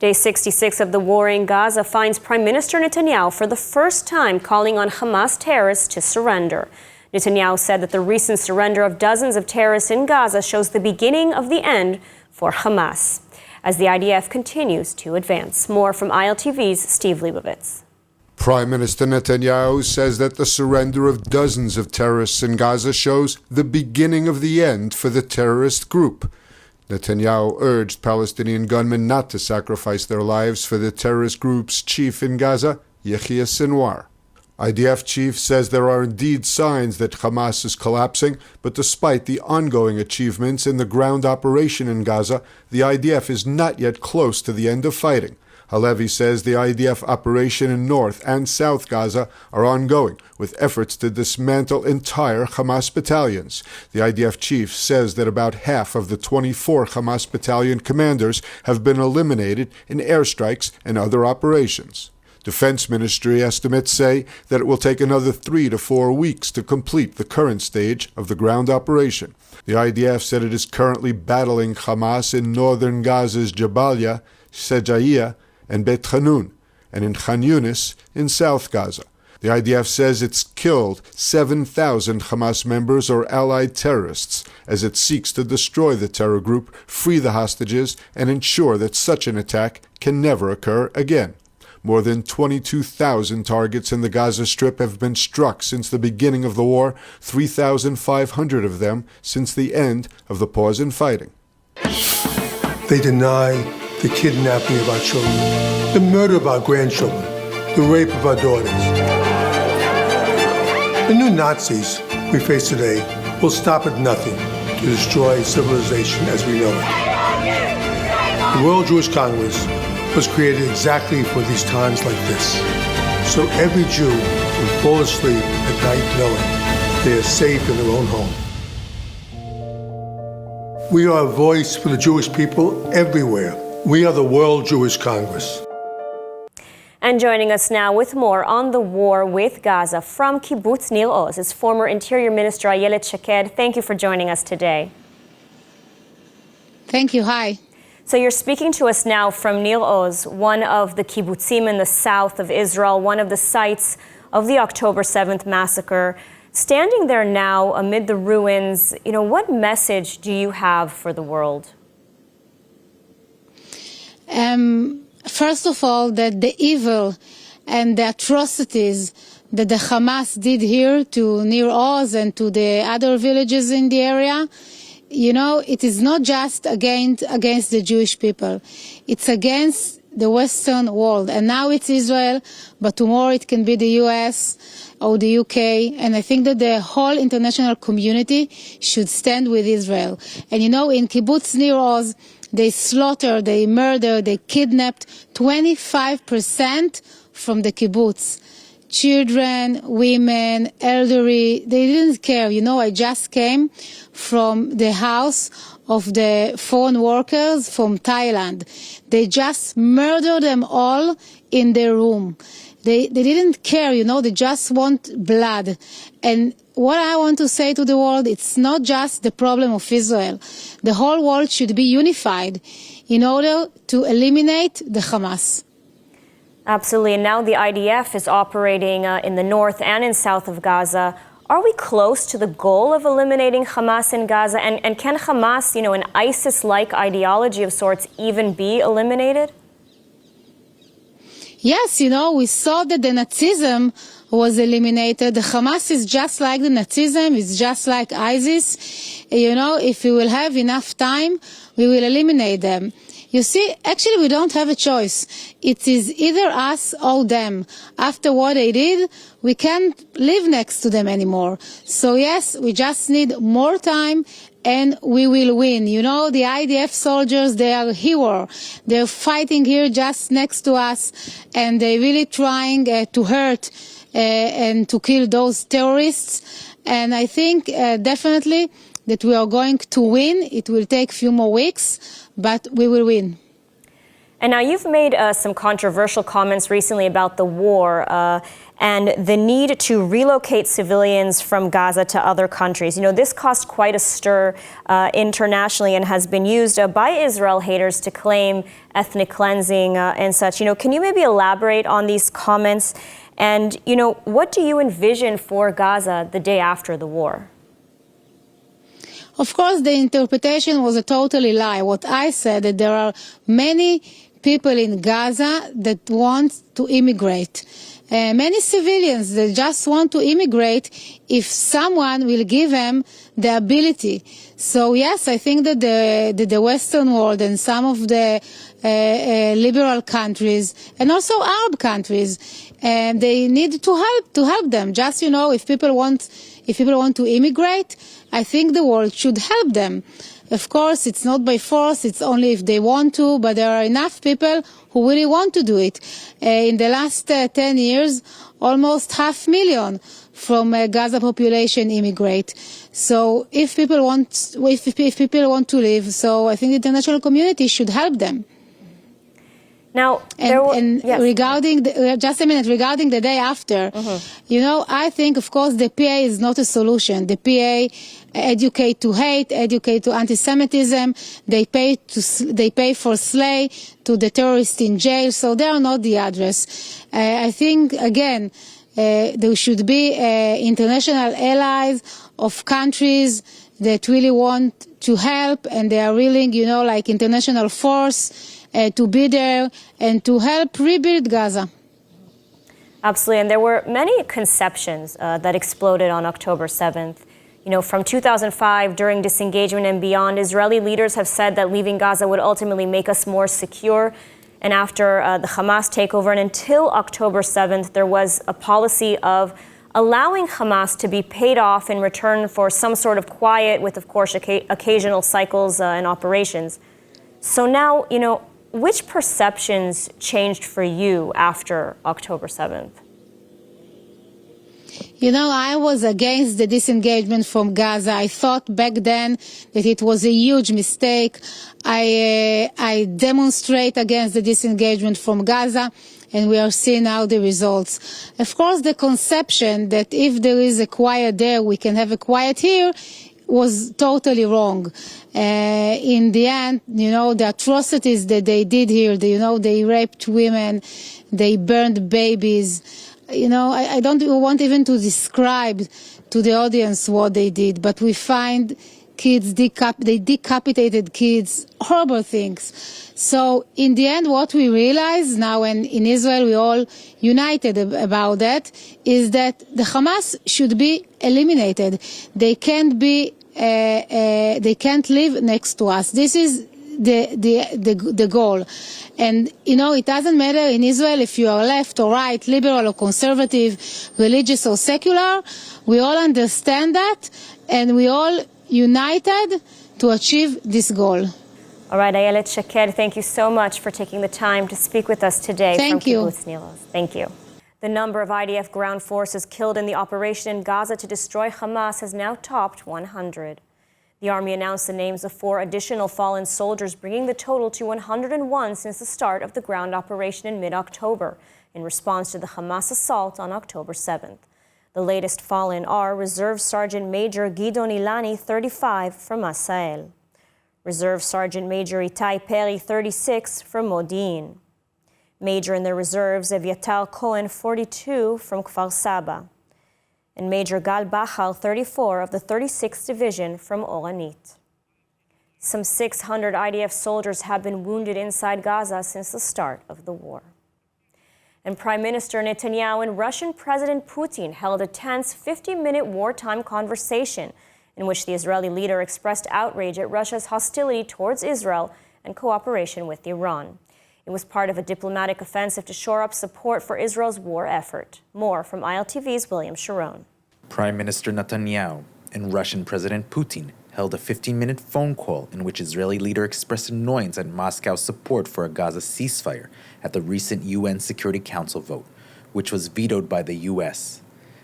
Day 66 of the war in Gaza finds Prime Minister Netanyahu for the first time calling on Hamas terrorists to surrender. Netanyahu said that the recent surrender of dozens of terrorists in Gaza shows the beginning of the end for Hamas, as the IDF continues to advance. More from ILTV's Steve Leibovitz. Prime Minister Netanyahu says that the surrender of dozens of terrorists in Gaza shows the beginning of the end for the terrorist group. Netanyahu urged Palestinian gunmen not to sacrifice their lives for the terrorist group's chief in Gaza, Yahya Sinwar. IDF chief says there are indeed signs that Hamas is collapsing, but despite the ongoing achievements in the ground operation in Gaza, the IDF is not yet close to the end of fighting. Halevi says the IDF operation in North and South Gaza are ongoing, with efforts to dismantle entire Hamas battalions. The IDF chief says that about half of the 24 Hamas battalion commanders have been eliminated in airstrikes and other operations. Defense Ministry estimates say that it will take another 3 to 4 weeks to complete the current stage of the ground operation. The IDF said it is currently battling Hamas in northern Gaza's Jabalia, Sejaiya, and Bet Hanun, and in Khan Yunis in South Gaza. The IDF says it's killed 7,000 Hamas members or allied terrorists as it seeks to destroy the terror group, free the hostages, and ensure that such an attack can never occur again. More than 22,000 targets in the Gaza Strip have been struck since the beginning of the war, 3,500 of them since the end of the pause in fighting. They deny the kidnapping of our children, the murder of our grandchildren, the rape of our daughters. The new Nazis we face today will stop at nothing to destroy civilization as we know it. The World Jewish Congress was created exactly for these times like this, so every Jew can fall asleep at night knowing they are safe in their own home. We are a voice for the Jewish people everywhere. We are the World Jewish Congress. And joining us now with more on the war with Gaza from Kibbutz Nir Oz is former Interior Minister Ayelet Shaked. Thank you for joining us today. Thank you. Hi. So you're speaking to us now from Nir Oz, one of the kibbutzim in the south of Israel, one of the sites of the October 7th massacre. Standing there now amid the ruins, what message do you have for the world? First of all, that the evil and the atrocities that the Hamas did here to Nir Oz and to the other villages in the area, it is not just against the Jewish people. It's against the Western world. And now it's Israel, but tomorrow it can be the US or the UK. And I think that the whole international community should stand with Israel. And in Kibbutz Nir Oz, they slaughtered, they murdered, they kidnapped 25% from the kibbutz. Children, women, elderly, they didn't care. I just came from the house of the foreign workers from Thailand. They just murdered them all in their room. They didn't care, they just want blood. And what I want to say to the world, it's not just the problem of Israel. The whole world should be unified in order to eliminate the Hamas. Absolutely. And now the IDF is operating in the north and in south of Gaza. Are we close to the goal of eliminating Hamas in Gaza? And can Hamas, an ISIS-like ideology of sorts, even be eliminated? Yes, we saw that the Nazism was eliminated. The Hamas is just like the Nazism, it's just like ISIS. If we will have enough time, we will eliminate them. You see, actually we don't have a choice. It is either us or them. After what they did, we can't live next to them anymore. So yes, we just need more time and we will win. The IDF soldiers, they are heroes. They're fighting here just next to us and they're really trying to hurt and to kill those terrorists. And I think definitely that we are going to win. It will take a few more weeks, but we will win. And now you've made some controversial comments recently about the war and the need to relocate civilians from Gaza to other countries. You know, this caused quite a stir internationally and has been used by Israel haters to claim ethnic cleansing and such. You know, can you maybe elaborate on these comments? And, you know, what do you envision for Gaza the day after the war? Of course, the interpretation was a totally lie. What I said, that there are many people in Gaza that want to immigrate. Many civilians that just want to immigrate if someone will give them the ability. So yes, I think that the Western world and some of the liberal countries and also Arab countries, they need to help them. Just, you know, if people want to immigrate, I think the world should help them. Of course, it's not by force, it's only if they want to, but there are enough people who really want to do it. In the last 10 years, almost 500,000 from Gaza population immigrate. So if people want to live, so I think the international community should help them. Now, yes. Regarding regarding the day after, you know, I think, of course, the PA is not a solution. The PA educate to hate, educate to anti-Semitism. They pay for slay to the terrorists in jail, so they are not the address. I think again, there should be international allies of countries that really want to help, and they are willing, you know, like international force. To be there and to help rebuild Gaza. Absolutely, and there were many conceptions that exploded on October 7th. You know, from 2005, during disengagement and beyond, Israeli leaders have said that leaving Gaza would ultimately make us more secure. And after the Hamas takeover, and until October 7th, there was a policy of allowing Hamas to be paid off in return for some sort of quiet, with, of course, occasional cycles and operations. So now, you know, which perceptions changed for you after October 7th? You know, I was against the disengagement from Gaza. I thought back then that it was a huge mistake. I demonstrate against the disengagement from Gaza, and we are seeing now the results. Of course, the conception that if there is a quiet there, we can have a quiet here, was totally wrong. In the end, you know, the atrocities that they did here, you know, they raped women, they burned babies. You know, I don't want even to describe to the audience what they did, but we find kids, they decapitated kids, horrible things. So in the end, what we realize now, and in Israel we all united about that, is that the Hamas should be eliminated. They can't be, they can't live next to us. This is the goal. And, you know, it doesn't matter in Israel if you are left or right, liberal or conservative, religious or secular. We all understand that, and we all united to achieve this goal. All right, Ayelet Shaked, thank you so much for taking the time to speak with us today from Kibbutz Nilos. Thank you. The number of IDF ground forces killed in the operation in Gaza to destroy Hamas has now topped 100. The army announced the names of 4 additional fallen soldiers, bringing the total to 101 since the start of the ground operation in mid-October, in response to the Hamas assault on October 7th. The latest fallen are Reserve Sergeant Major Gidon Ilani, 35, from Asael; Reserve Sergeant Major Itai Peri, 36, from Modi'in; Major in the reserves Evyatar Cohen, 42, from Kfar Saba; and Major Gal Bachal, 34, of the 36th Division, from Oranit. Some 600 IDF soldiers have been wounded inside Gaza since the start of the war. And Prime Minister Netanyahu and Russian President Putin held a tense 50-minute wartime conversation in which the Israeli leader expressed outrage at Russia's hostility towards Israel and cooperation with Iran. It was part of a diplomatic offensive to shore up support for Israel's war effort. More from ILTV's William Sharon. Prime Minister Netanyahu and Russian President Putin held a 15-minute phone call in which Israeli leader expressed annoyance at Moscow's support for a Gaza ceasefire at the recent UN Security Council vote, which was vetoed by the U.S.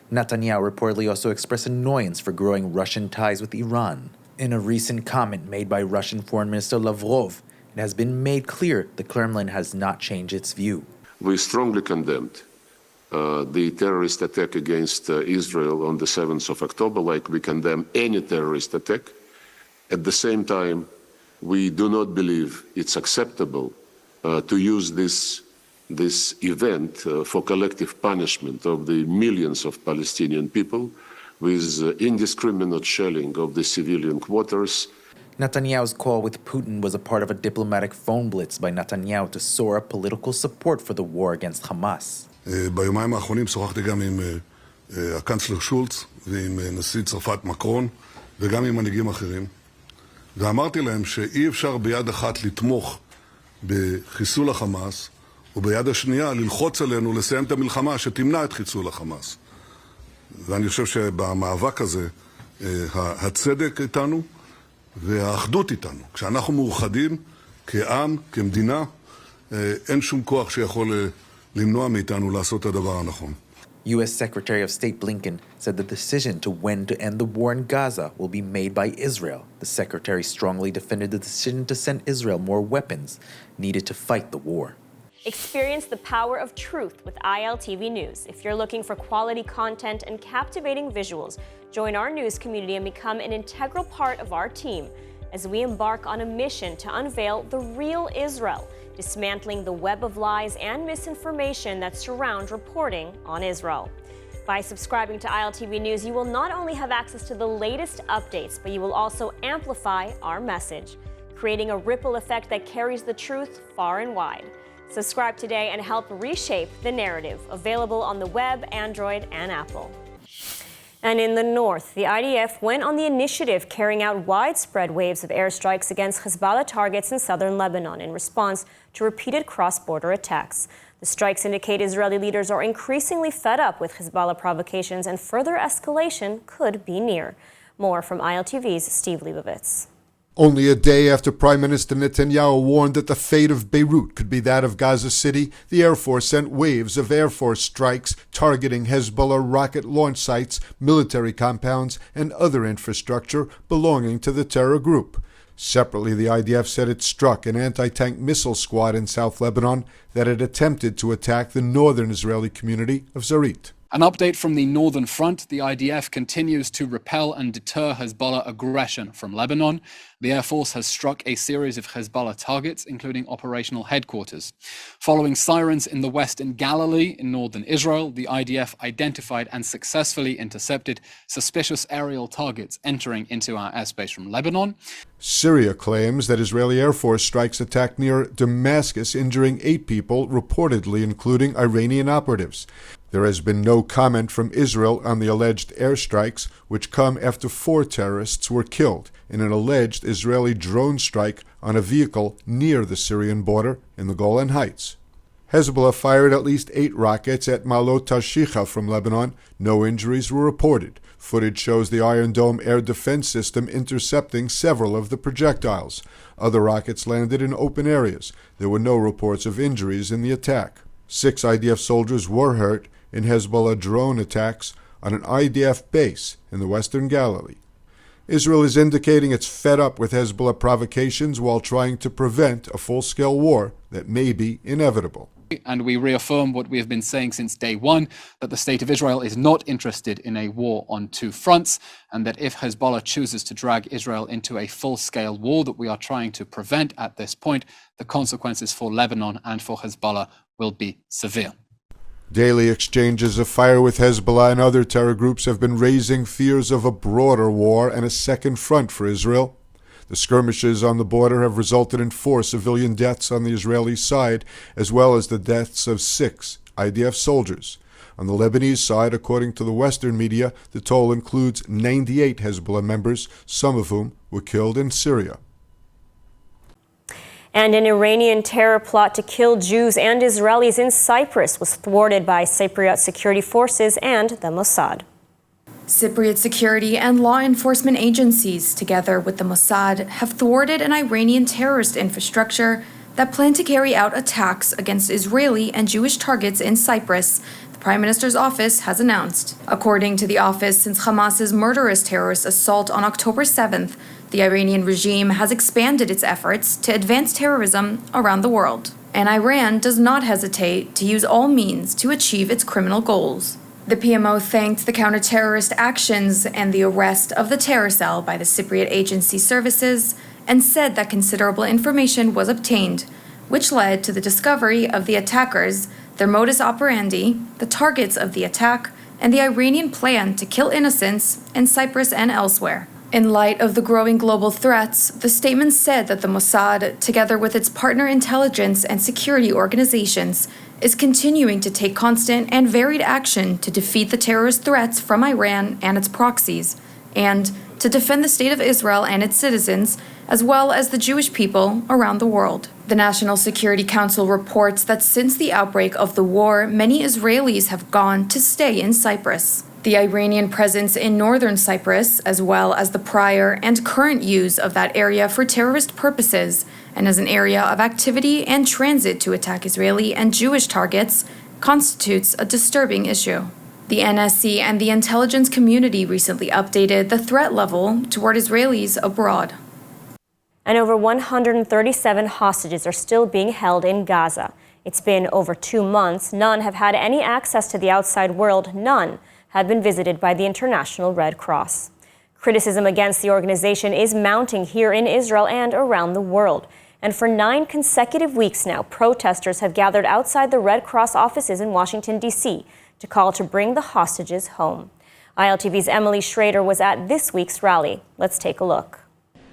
Netanyahu reportedly also expressed annoyance for growing Russian ties with Iran. In a recent comment made by Russian Foreign Minister Lavrov, It has been made clear the Kremlin has not changed its view. We strongly condemned the terrorist attack against Israel on the 7th of October, like we condemn any terrorist attack. At the same time, we do not believe it's acceptable to use this event for collective punishment of the millions of Palestinian people with indiscriminate shelling of the civilian quarters. Netanyahu's call with Putin was a part of a diplomatic phone blitz by Netanyahu to soar up political support for the war against Hamas. ביומיים האחרונים שוחחתי גם עם הקנצלר שולץ ועם נשיא צרפת מקרון וגם עם מנהיגים אחרים, ואמרתי להם שאי אפשר ביד אחת לתמוך בחיסול החמאס וביד השנייה ללחוץ עלינו לסיים את המלחמה שתמנע את חיסול החמאס. ואני חושב שבמאבק הזה הצדק איתנו והאחדות איתנו. כשאנחנו מאוחדים כעם, כמדינה, אין שום כוח שיכול למנוע מאיתנו לעשות את הדבר הנכון. U.S. Secretary of State Blinken said the decision to when to end the war in Gaza will be made by Israel. The secretary strongly defended the decision to send Israel more weapons needed to fight the war. Experience the power of truth with ILTV News. If you're looking for quality content and captivating visuals, join our news community and become an integral part of our team as we embark on a mission to unveil the real Israel, dismantling the web of lies and misinformation that surround reporting on Israel. By subscribing to ILTV News, you will not only have access to the latest updates, but you will also amplify our message, creating a ripple effect that carries the truth far and wide. Subscribe today and help reshape the narrative. Available on the web, Android, and Apple. And in the north, the IDF went on the initiative carrying out widespread waves of airstrikes against Hezbollah targets in southern Lebanon in response to repeated cross-border attacks. The strikes indicate Israeli leaders are increasingly fed up with Hezbollah provocations and further escalation could be near. More from ILTV's Steve Leibovitz. Only a day after Prime Minister Netanyahu warned that the fate of Beirut could be that of Gaza City, the Air Force sent waves of Air Force strikes targeting Hezbollah rocket launch sites, military compounds, and other infrastructure belonging to the terror group. Separately, the IDF said it struck an anti-tank missile squad in South Lebanon that had attempted to attack the northern Israeli community of Zarit. An update from the northern front. The IDF continues to repel and deter Hezbollah aggression from Lebanon. The Air Force has struck a series of Hezbollah targets, including operational headquarters. Following sirens in the western Galilee in northern Israel, the IDF identified and successfully intercepted suspicious aerial targets entering into our airspace from Lebanon. Syria claims that Israeli Air Force strikes attacked near Damascus, injuring 8 people, reportedly including Iranian operatives. There has been no comment from Israel on the alleged airstrikes, which come after 4 terrorists were killed in an alleged Israeli drone strike on a vehicle near the Syrian border in the Golan Heights. Hezbollah fired at least 8 rockets at Malot Tarshiha from Lebanon. No injuries were reported. Footage shows the Iron Dome air defense system intercepting several of the projectiles. Other rockets landed in open areas. There were no reports of injuries in the attack. 6 IDF soldiers were hurt in Hezbollah drone attacks on an IDF base in the western Galilee. Israel is indicating it's fed up with Hezbollah provocations while trying to prevent a full-scale war that may be inevitable. And we reaffirm what we have been saying since day one, that the state of Israel is not interested in a war on 2 fronts, and that if Hezbollah chooses to drag Israel into a full-scale war that we are trying to prevent at this point, the consequences for Lebanon and for Hezbollah will be severe. Daily exchanges of fire with Hezbollah and other terror groups have been raising fears of a broader war and a second front for Israel. The skirmishes on the border have resulted in 4 civilian deaths on the Israeli side, as well as the deaths of 6 IDF soldiers. On the Lebanese side, according to the Western media, the toll includes 98 Hezbollah members, some of whom were killed in Syria. And an Iranian terror plot to kill Jews and Israelis in Cyprus was thwarted by Cypriot security forces and the Mossad. Cypriot security and law enforcement agencies, together with the Mossad, have thwarted an Iranian terrorist infrastructure that planned to carry out attacks against Israeli and Jewish targets in Cyprus, the the Prime Minister's office has announced. According to the office, since Hamas's murderous terrorist assault on October 7th, the Iranian regime has expanded its efforts to advance terrorism around the world. And Iran does not hesitate to use all means to achieve its criminal goals. The PMO thanked the counter-terrorist actions and the arrest of the terror cell by the Cypriot Agency Services and said that considerable information was obtained, which led to the discovery of the attackers, their modus operandi, the targets of the attack, and the Iranian plan to kill innocents in Cyprus and elsewhere. In light of the growing global threats, the statement said that the Mossad, together with its partner intelligence and security organizations, is continuing to take constant and varied action to defeat the terrorist threats from Iran and its proxies, and to defend the State of Israel and its citizens, as well as the Jewish people around the world. The National Security Council reports that since the outbreak of the war, many Israelis have gone to stay in Cyprus. The Iranian presence in northern Cyprus, as well as the prior and current use of that area for terrorist purposes and as an area of activity and transit to attack Israeli and Jewish targets, constitutes a disturbing issue. The NSC and the intelligence community recently updated the threat level toward Israelis abroad. And over 137 hostages are still being held in Gaza. It's been over 2 months. None have had any access to the outside world. None have been visited by the International Red Cross. Criticism against the organization is mounting here in Israel and around the world. And for 9 consecutive weeks now, protesters have gathered outside the Red Cross offices in Washington, D.C. to call to bring the hostages home. ILTV's Emily Schrader was at this week's rally. Let's take a look.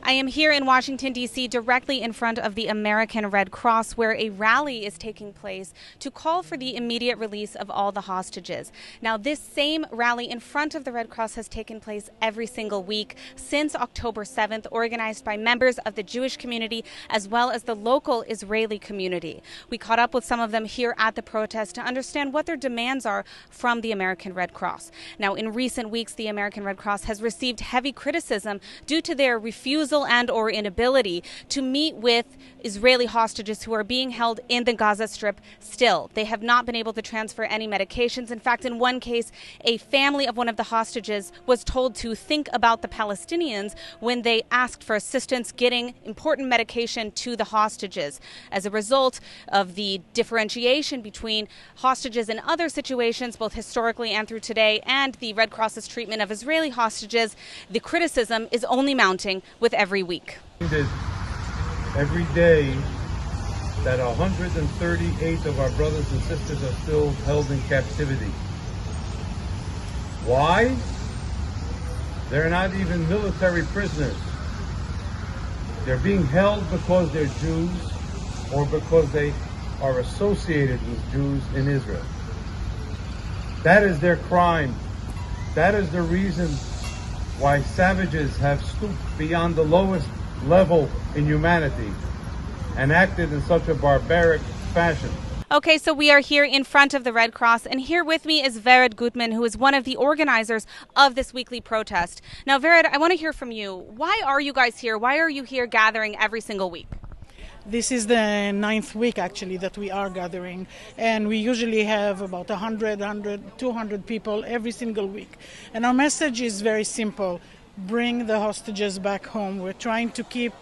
I am here in Washington, D.C., directly in front of the American Red Cross, where a rally is taking place to call for the immediate release of all the hostages. Now, this same rally in front of the Red Cross has taken place every single week since October 7th, organized by members of the Jewish community as well as the local Israeli community. We caught up with some of them here at the protest to understand what their demands are from the American Red Cross. Now, in recent weeks, the American Red Cross has received heavy criticism due to their refusal and or inability to meet with Israeli hostages who are being held in the Gaza Strip still. They have not been able to transfer any medications. In fact, in one case, a family of one of the hostages was told to think about the Palestinians when they asked for assistance getting important medication to the hostages. As a result of the differentiation between hostages in other situations, both historically and through today, and the Red Cross's treatment of Israeli hostages, the criticism is only mounting with every week. Every day that 138 of our brothers and sisters are still held in captivity. Why? They're not even military prisoners. They're being held because they're Jews or because they are associated with Jews in Israel. That is their crime. That is the reason why savages have stooped beyond the lowest level in humanity and acted in such a barbaric fashion. Okay, so we are here in front of the Red Cross, and here with me is Vered Gutman, who is one of the organizers of this weekly protest. Now, Vered, I want to hear from you. Why are you guys here? Why are you here gathering every single week? This is the 9th week, actually, that we are gathering, and we usually have about 200 people every single week. And our message is very simple: bring the hostages back home. We're trying to keep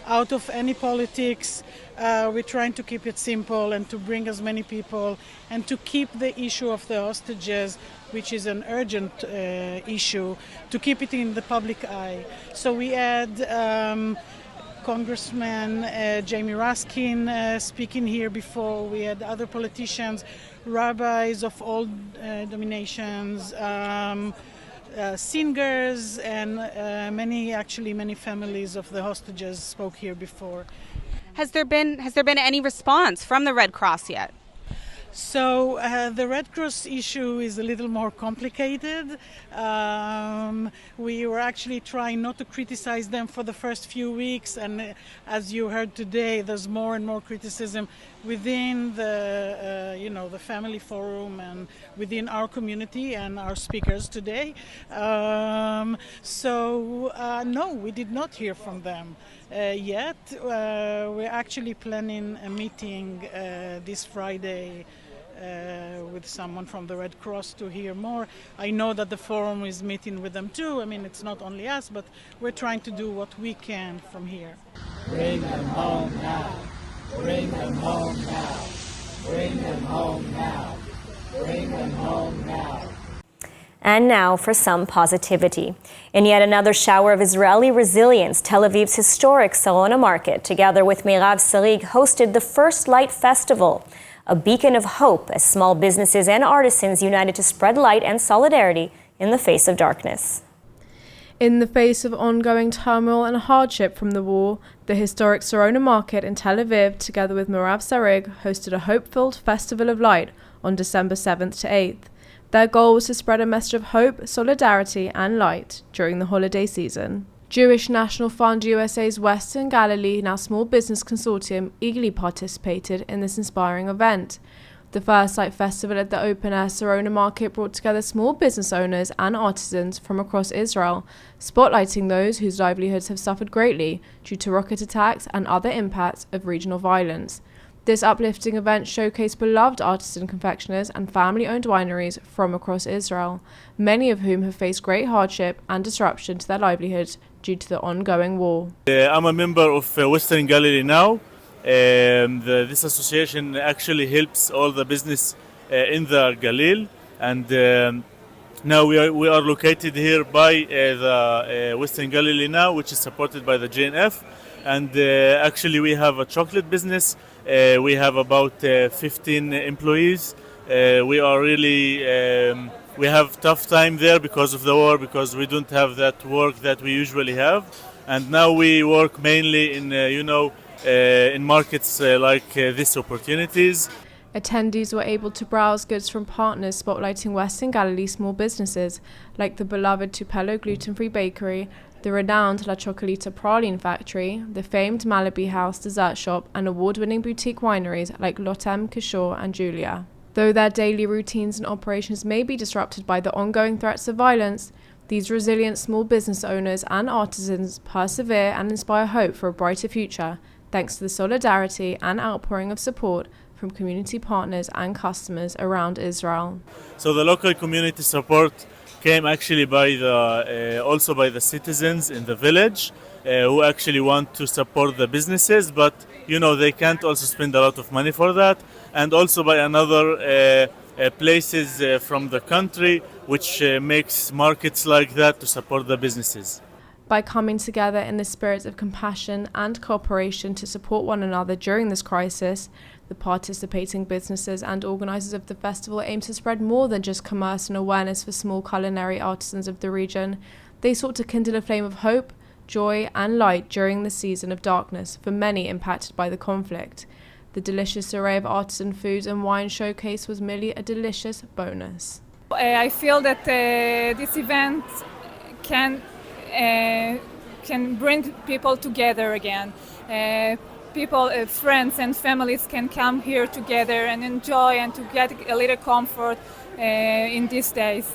out of any politics. We're trying to keep it simple and to bring as many people and to keep the issue of the hostages, which is an urgent issue, to keep it in the public eye. So we had Congressman Jamie Raskin speaking here before. We had other politicians, rabbis of all denominations, singers, and many families of the hostages spoke here before. Has there been any response from the Red Cross yet? So the Red Cross issue is a little more complicated. We were actually trying not to criticize them for the first few weeks, and as you heard today, there's more and more criticism within the the family forum and within our community and our speakers today. No, we did not hear from them yet. We're actually planning a meeting this Friday with someone from the Red Cross to hear more. I know that the forum is meeting with them too. I mean, it's not only us, but we're trying to do what we can from here. Bring them home now. Bring them home now. Bring them home now. Bring them home now. And now for some positivity. In yet another shower of Israeli resilience, Tel Aviv's historic Sarona Market, together with Meirav Sarig, hosted the First Light Festival, a beacon of hope as small businesses and artisans united to spread light and solidarity in the face of darkness. In the face of ongoing turmoil and hardship from the war, the historic Sarona Market in Tel Aviv, together with Meirav Sarig, hosted a hope-filled Festival of Light on December 7th to 8th. Their goal was to spread a message of hope, solidarity and light during the holiday season. Jewish National Fund USA's Western Galilee Now Small Business Consortium eagerly participated in this inspiring event. The First Light Festival at the open-air Sarona Market brought together small business owners and artisans from across Israel, spotlighting those whose livelihoods have suffered greatly due to rocket attacks and other impacts of regional violence. This uplifting event showcased beloved artisan confectioners and family-owned wineries from across Israel, many of whom have faced great hardship and disruption to their livelihoods due to the ongoing war. I'm a member of Western Galilee Now. This association actually helps all the business in the Galil, and now we are located here by the Western Galilee Now, which is supported by the JNF, and actually we have a chocolate business. We have about 15 employees. We are really we have tough time there because of the war, because we don't have that work that we usually have, and now we work mainly in in markets like these opportunities. Attendees were able to browse goods from partners spotlighting Western Galilee small businesses like the beloved Tupelo gluten-free bakery, the renowned La Chocolita praline factory, the famed Malaby House dessert shop, and award-winning boutique wineries like Lotem, Kishore, and Julia. Though their daily routines and operations may be disrupted by the ongoing threats of violence, these resilient small business owners and artisans persevere and inspire hope for a brighter future, thanks to the solidarity and outpouring of support from community partners and customers around Israel. So the local community support came actually by also by the citizens in the village who actually want to support the businesses, but they can't also spend a lot of money for that, and also by another places from the country which makes markets like that to support the businesses. By coming together in the spirit of compassion and cooperation to support one another during this crisis, the participating businesses and organisers of the festival aim to spread more than just commerce and awareness for small culinary artisans of the region. They sought to kindle a flame of hope, joy and light during the season of darkness for many impacted by the conflict. The delicious array of artisan foods and wine showcase was merely a delicious bonus. I feel that this event can bring people together again. People, friends and families can come here together and enjoy and to get a little comfort in these days.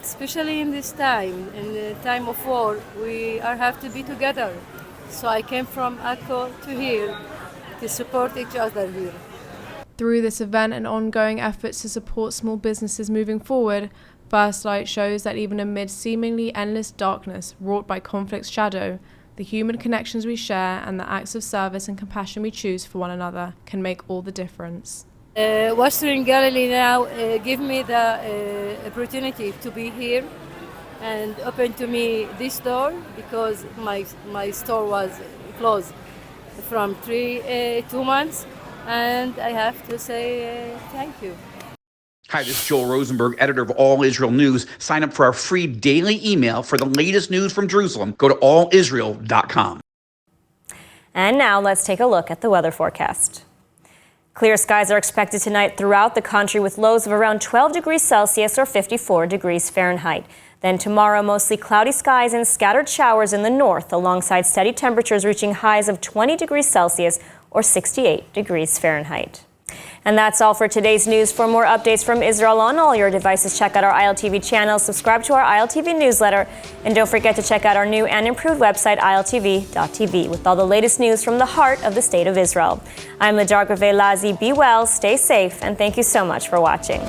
Especially in this time, in the time of war, we have to be together. So I came from Akko to here to support each other here. Through this event and ongoing efforts to support small businesses moving forward, First Light shows that even amid seemingly endless darkness wrought by conflict's shadow, the human connections we share and the acts of service and compassion we choose for one another can make all the difference. Western Galilee Now give me the opportunity to be here and open to me this door because my store was closed from 2 months, and I have to say thank you. Hi, this is Joel Rosenberg, editor of All Israel News. Sign up for our free daily email for the latest news from Jerusalem. Go to allisrael.com. And now let's take a look at the weather forecast. Clear skies are expected tonight throughout the country with lows of around 12 degrees Celsius or 54 degrees Fahrenheit. Then tomorrow, mostly cloudy skies and scattered showers in the north, alongside steady temperatures reaching highs of 20 degrees Celsius or 68 degrees Fahrenheit. And that's all for today's news. For more updates from Israel on all your devices, check out our ILTV channel, subscribe to our ILTV newsletter, and don't forget to check out our new and improved website, ILTV.tv, with all the latest news from the heart of the State of Israel. I'm Ladar Grave-Lazi. Be well, stay safe, and thank you so much for watching.